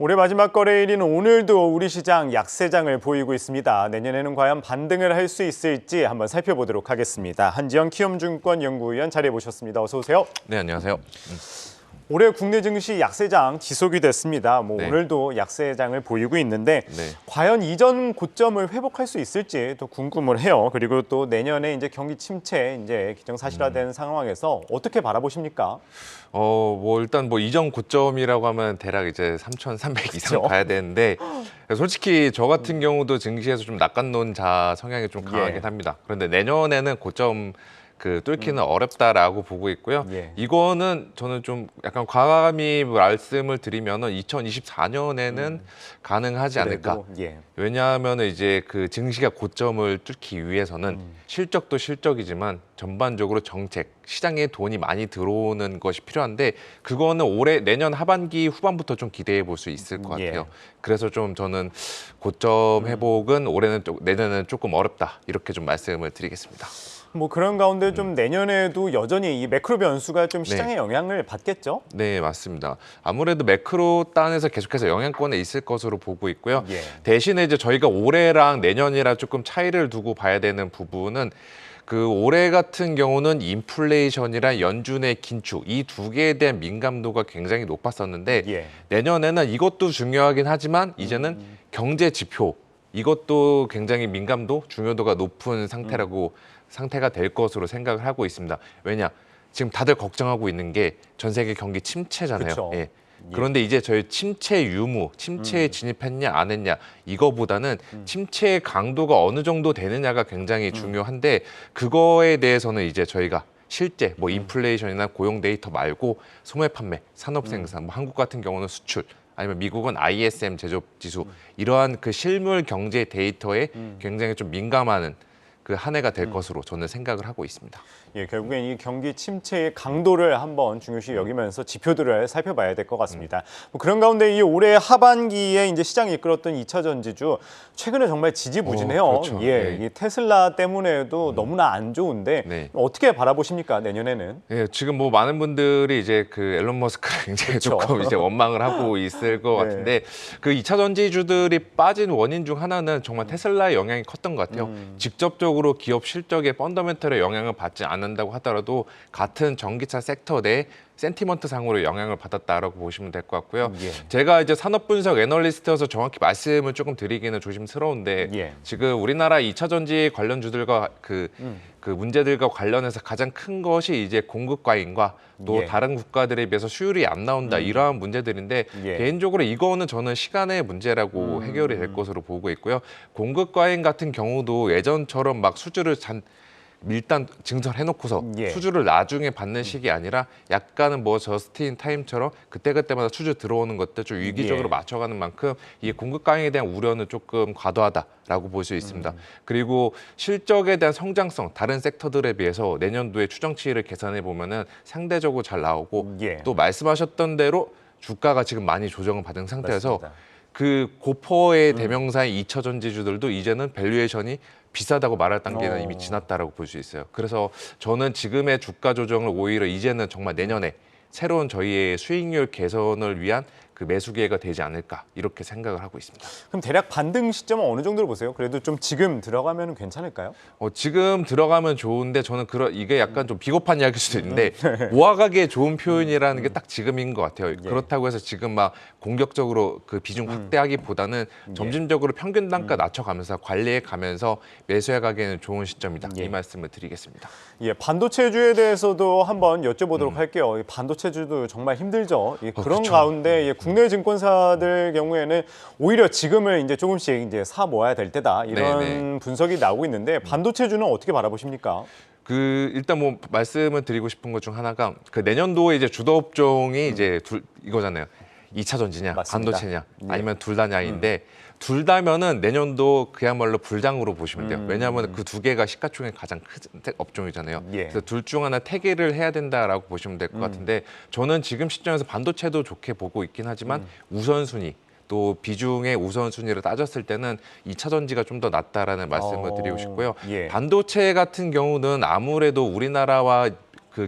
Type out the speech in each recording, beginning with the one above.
올해 마지막 거래일인 오늘도 우리 시장 약세장을 보이고 있습니다. 내년에는 과연 반등을 할 수 있을지 한번 살펴보도록 하겠습니다. 한지영 키움증권 연구위원 자리해 모셨습니다. 어서 오세요. 네, 안녕하세요. 올해 국내 증시 약세장 지속이 됐습니다. 네. 오늘도 약세장을 보이고 있는데 네. 과연 이전 고점을 회복할 수 있을지 또 궁금을 해요. 그리고 또 내년에 이제 경기 침체 이제 기정사실화된 상황에서 어떻게 바라보십니까? 일단 이전 고점이라고 하면 대략 이제 3,300 이상 그렇죠. 가야 되는데 솔직히 저 같은 경우도 증시에서 좀 낙관론자 성향이 좀 강하긴 합니다. 그런데 내년에는 고점 뚫기는 어렵다라고 보고 있고요. 이거는 저는 좀 약간 과감히 말씀을 드리면은 2024년에는 가능하지 않을까. 왜냐하면 이제 증시가 고점을 뚫기 위해서는 실적도 실적이지만 전반적으로 정책, 시장에 돈이 많이 들어오는 것이 필요한데 그거는 내년 하반기 후반부터 좀 기대해 볼 수 있을 것 같아요. 그래서 좀 저는 고점 회복은 내년에는 조금 어렵다 이렇게 좀 말씀을 드리겠습니다. 그런 가운데 좀 내년에도 여전히 이 매크로 변수가 좀 시장에 영향을 받겠죠? 네, 맞습니다. 아무래도 매크로 단에서 계속해서 영향권에 있을 것으로 보고 있고요. 대신에 이제 저희가 올해랑 내년이랑 조금 차이를 두고 봐야 되는 부분은 올해 같은 경우는 인플레이션이랑 연준의 긴축 이 두 개에 대한 민감도가 굉장히 높았었는데 내년에는 이것도 중요하긴 하지만 이제는 경제 지표 이것도 굉장히 민감도, 중요도가 높은 상태가 될 것으로 생각을 하고 있습니다. 왜냐? 지금 다들 걱정하고 있는 게 전 세계 경기 침체잖아요. 그런데 이제 저희 침체 유무, 침체에 진입했냐 안 했냐 이거보다는 침체의 강도가 어느 정도 되느냐가 굉장히 중요한데 그거에 대해서는 이제 저희가 실제 인플레이션이나 고용 데이터 말고 소매 판매, 산업 생산, 한국 같은 경우는 수출 아니면 미국은 ISM 제조업 지수 이러한 실물 경제 데이터에 굉장히 좀 민감한 한 해가 될 것으로 저는 생각을 하고 있습니다. 결국엔 이 경기 침체의 강도를 한번 중요시 여기면서 지표들을 살펴봐야 될 것 같습니다. 그런 가운데 이 올해 하반기에 이제 시장이 이끌었던 2차 전지주 최근에 정말 지지부진해요. 그렇죠. 이 테슬라 때문에도 너무나 안 좋은데 어떻게 바라보십니까 내년에는? 지금 많은 분들이 이제 앨런 머스크를 굉장히 조금 이제 원망을 하고 있을 것 같은데 2차 전지주들이 빠진 원인 중 하나는 정말 테슬라의 영향이 컸던 것 같아요. 직접적으로 기업 실적에 펀더멘털의 영향을 받지 않는다고 하더라도 같은 전기차 섹터 내 센티먼트 상으로 영향을 받았다라고 보시면 될 것 같고요. 제가 이제 산업 분석 애널리스트여서 정확히 말씀을 조금 드리기는 조심스러운데 지금 우리나라 2차 전지 관련주들과 문제들과 관련해서 가장 큰 것이 이제 공급 과잉과 또 다른 국가들에 비해서 수율이 안 나온다 이러한 문제들인데 개인적으로 이거는 저는 시간의 문제라고 해결이 될 것으로 보고 있고요. 공급 과잉 같은 경우도 예전처럼 막 수주를 일단 증설해놓고서 수주를 나중에 받는 식이 아니라 약간은 저스틴 타임처럼 그때그때마다 수주 들어오는 것들 좀 유기적으로 맞춰가는 만큼 이 공급 과잉에 대한 우려는 조금 과도하다라고 볼 수 있습니다. 그리고 실적에 대한 성장성 다른 섹터들에 비해서 내년도에 추정치를 계산해 보면은 상대적으로 잘 나오고 또 말씀하셨던 대로 주가가 지금 많이 조정을 받은 상태에서 고퍼의 대명사인 2차 전지주들도 이제는 밸류에이션이 비싸다고 말할 단계는 이미 지났다라고 볼 수 있어요. 그래서 저는 지금의 주가 조정을 오히려 이제는 정말 내년에 새로운 저희의 수익률 개선을 위한 매수 기회가 되지 않을까 이렇게 생각을 하고 있습니다. 그럼 대략 반등 시점은 어느 정도로 보세요? 그래도 좀 지금 들어가면 괜찮을까요? 지금 들어가면 좋은데 저는 이게 약간 좀 비겁한 이야기일 수도 있는데 모아가기에 좋은 표현이라는 게 딱 지금인 것 같아요. 그렇다고 해서 지금 막 공격적으로 비중 확대하기보다는 점진적으로 평균 단가 낮춰가면서 관리해 가면서 매수해 가기에는 좋은 시점이다. 이 말씀을 드리겠습니다. 반도체주에 대해서도 한번 여쭤보도록 할게요. 이 반도체주도 정말 힘들죠. 그런 가운데 국내 증권사들 경우에는 오히려 지금을 이제 조금씩 이제 사 모아야 될 때다 이런 분석이 나오고 있는데 반도체주는 어떻게 바라보십니까? 일단 말씀을 드리고 싶은 것 중 하나가 내년도에 이제 주도 업종이 이제 이거잖아요. 2차 전지냐, 반도체냐, 아니면 둘 다냐인데 둘 다면은 내년도 그야말로 불장으로 보시면 돼요. 왜냐하면 그 두 개가 시가총액 가장 큰 업종이잖아요. 그래서 둘 중 하나 태개를 해야 된다라고 보시면 될 것 같은데 저는 지금 시점에서 반도체도 좋게 보고 있긴 하지만 우선순위 또 비중의 우선순위를 따졌을 때는 2차 전지가 좀 더 낫다라는 말씀을 드리고 싶고요. 반도체 같은 경우는 아무래도 우리나라와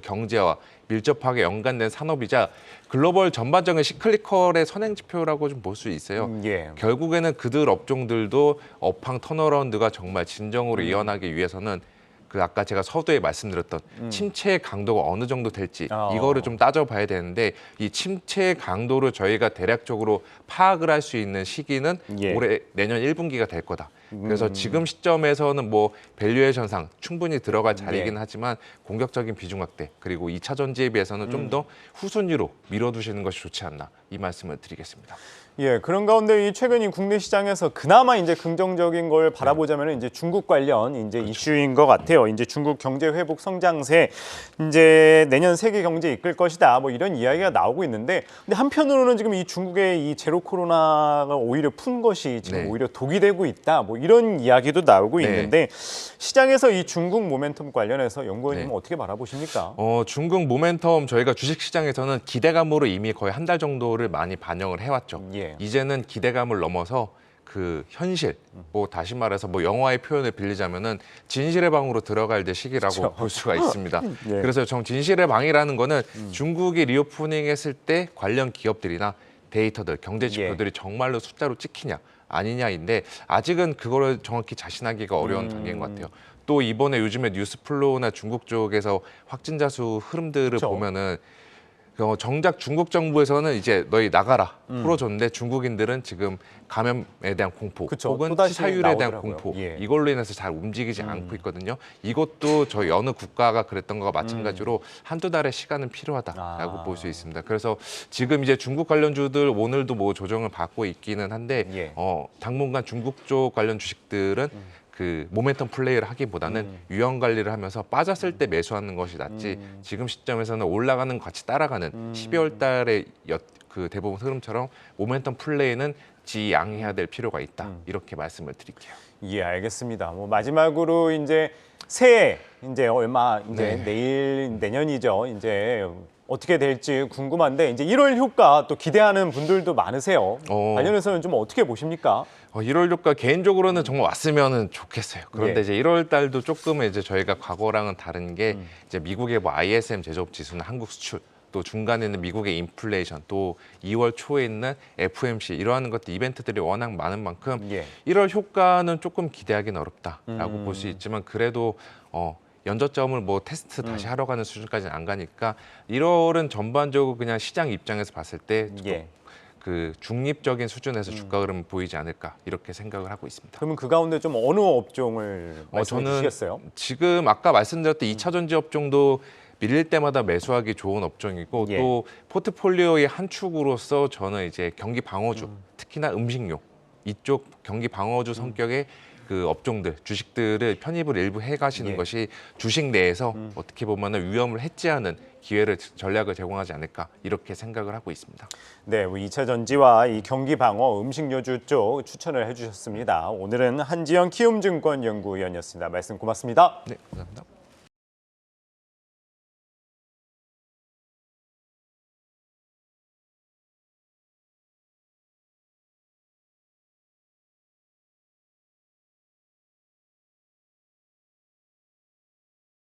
경제와 밀접하게 연관된 산업이자 글로벌 전반적인 시클리컬의 선행 지표라고 좀 볼 수 있어요. 예. 결국에는 그들 업종들도 업황 턴어라운드가 정말 진정으로 이어나기 위해서는 그 아까 제가 서두에 말씀드렸던 침체의 강도가 어느 정도 될지 이거를 좀 따져봐야 되는데 이 침체의 강도를 저희가 대략적으로 파악을 할 수 있는 시기는 예. 올해 내년 1분기가 될 거다. 그래서 지금 시점에서는 뭐 밸류에이션상 충분히 들어갈 자리이긴 하지만 공격적인 비중 확대 그리고 2차 전지에 비해서는 좀 더 후순위로 밀어두시는 것이 좋지 않나 이 말씀을 드리겠습니다. 예, 그런 가운데 이 최근 이 국내 시장에서 그나마 이제 긍정적인 걸 바라보자면 이제 중국 관련 이제 이슈인 것 같아요. 이제 중국 경제 회복 성장세 이제 내년 세계 경제 이끌 것이다. 뭐 이런 이야기가 나오고 있는데, 근데 한편으로는 지금 이 중국의 이 제로 코로나가 오히려 푼 것이 지금 오히려 독이 되고 있다. 뭐 이런 이야기도 나오고 있는데 시장에서 이 중국 모멘텀 관련해서 연구원님은 어떻게 바라보십니까? 중국 모멘텀 저희가 주식 시장에서는 기대감으로 이미 거의 한 달 정도를 많이 반영을 해왔죠. 예. 이제는 기대감을 넘어서 그 현실, 뭐 다시 말해서 뭐 영화의 표현을 빌리자면은 진실의 방으로 들어갈 때 시기라고 볼 수가 있습니다. 예. 그래서 진실의 방이라는 거는 중국이 리오프닝 했을 때 관련 기업들이나 데이터들, 경제 지표들이 정말로 숫자로 찍히냐 아니냐인데 아직은 그거를 정확히 자신하기가 어려운 단계인 것 같아요. 또 이번에 요즘에 뉴스플로우나 중국 쪽에서 확진자 수 흐름들을 보면은 정작 중국 정부에서는 이제 너희 나가라 풀어줬는데 중국인들은 지금 감염에 대한 공포 혹은 또다시 치사율에 대한 나오더라고요. 공포 예. 이걸로 인해서 잘 움직이지 않고 있거든요. 이것도 저희 어느 국가가 그랬던 거와 마찬가지로 한두 달의 시간은 필요하다라고 볼 수 있습니다. 그래서 지금 이제 중국 관련주들 오늘도 뭐 조정을 받고 있기는 한데 당분간 중국 쪽 관련 주식들은 그 모멘텀 플레이를 하기보다는 유형 관리를 하면서 빠졌을 때 매수하는 것이 낫지 지금 시점에서는 올라가는 것 같이 따라가는 12월 달에 그 대부분 흐름처럼 모멘텀 플레이는 지양해야 될 필요가 있다. 이렇게 말씀을 드릴게요. 예, 알겠습니다. 뭐 마지막으로 이제 새해 이제 얼마 이제 내년이죠. 이제 어떻게 될지 궁금한데 이제 1월 효과 또 기대하는 분들도 많으세요. 관련해서는 좀 어떻게 보십니까? 1월 효과 개인적으로는 정말 왔으면 좋겠어요. 그런데 이제 1월 달도 조금 이제 저희가 과거랑은 다른 게 이제 미국의 뭐 ISM 제조업 지수나 한국 수출 또 중간에 있는 미국의 인플레이션 또 2월 초에 있는 FOMC 이러한 것들 이벤트들이 워낙 많은 만큼 1월 효과는 조금 기대하기는 어렵다라고 볼 수 있지만 그래도 연저점을 뭐 테스트 다시 하러 가는 수준까지는 안 가니까 1월은 전반적으로 그냥 시장 입장에서 봤을 때 그 중립적인 수준에서 주가 흐름 보이지 않을까 이렇게 생각을 하고 있습니다. 그러면 그 가운데 좀 어느 업종을 말씀해 주시겠어요? 지금 아까 말씀드렸던 2차 전지 업종도 밀릴 때마다 매수하기 좋은 업종이고 또 포트폴리오의 한 축으로서 저는 이제 경기 방어주 특히나 음식료 이쪽 경기 방어주 성격의 그 업종들, 주식들을 편입을 일부 해가시는 것이 주식 내에서 어떻게 보면은 위험을 해지하는 기회를 전략을 제공하지 않을까 이렇게 생각을 하고 있습니다. 네, 2차 전지와 이 경기 방어 음식료주 쪽 추천을 해주셨습니다. 오늘은 한지영 키움증권 연구위원이었습니다. 말씀 고맙습니다. 네, 감사합니다.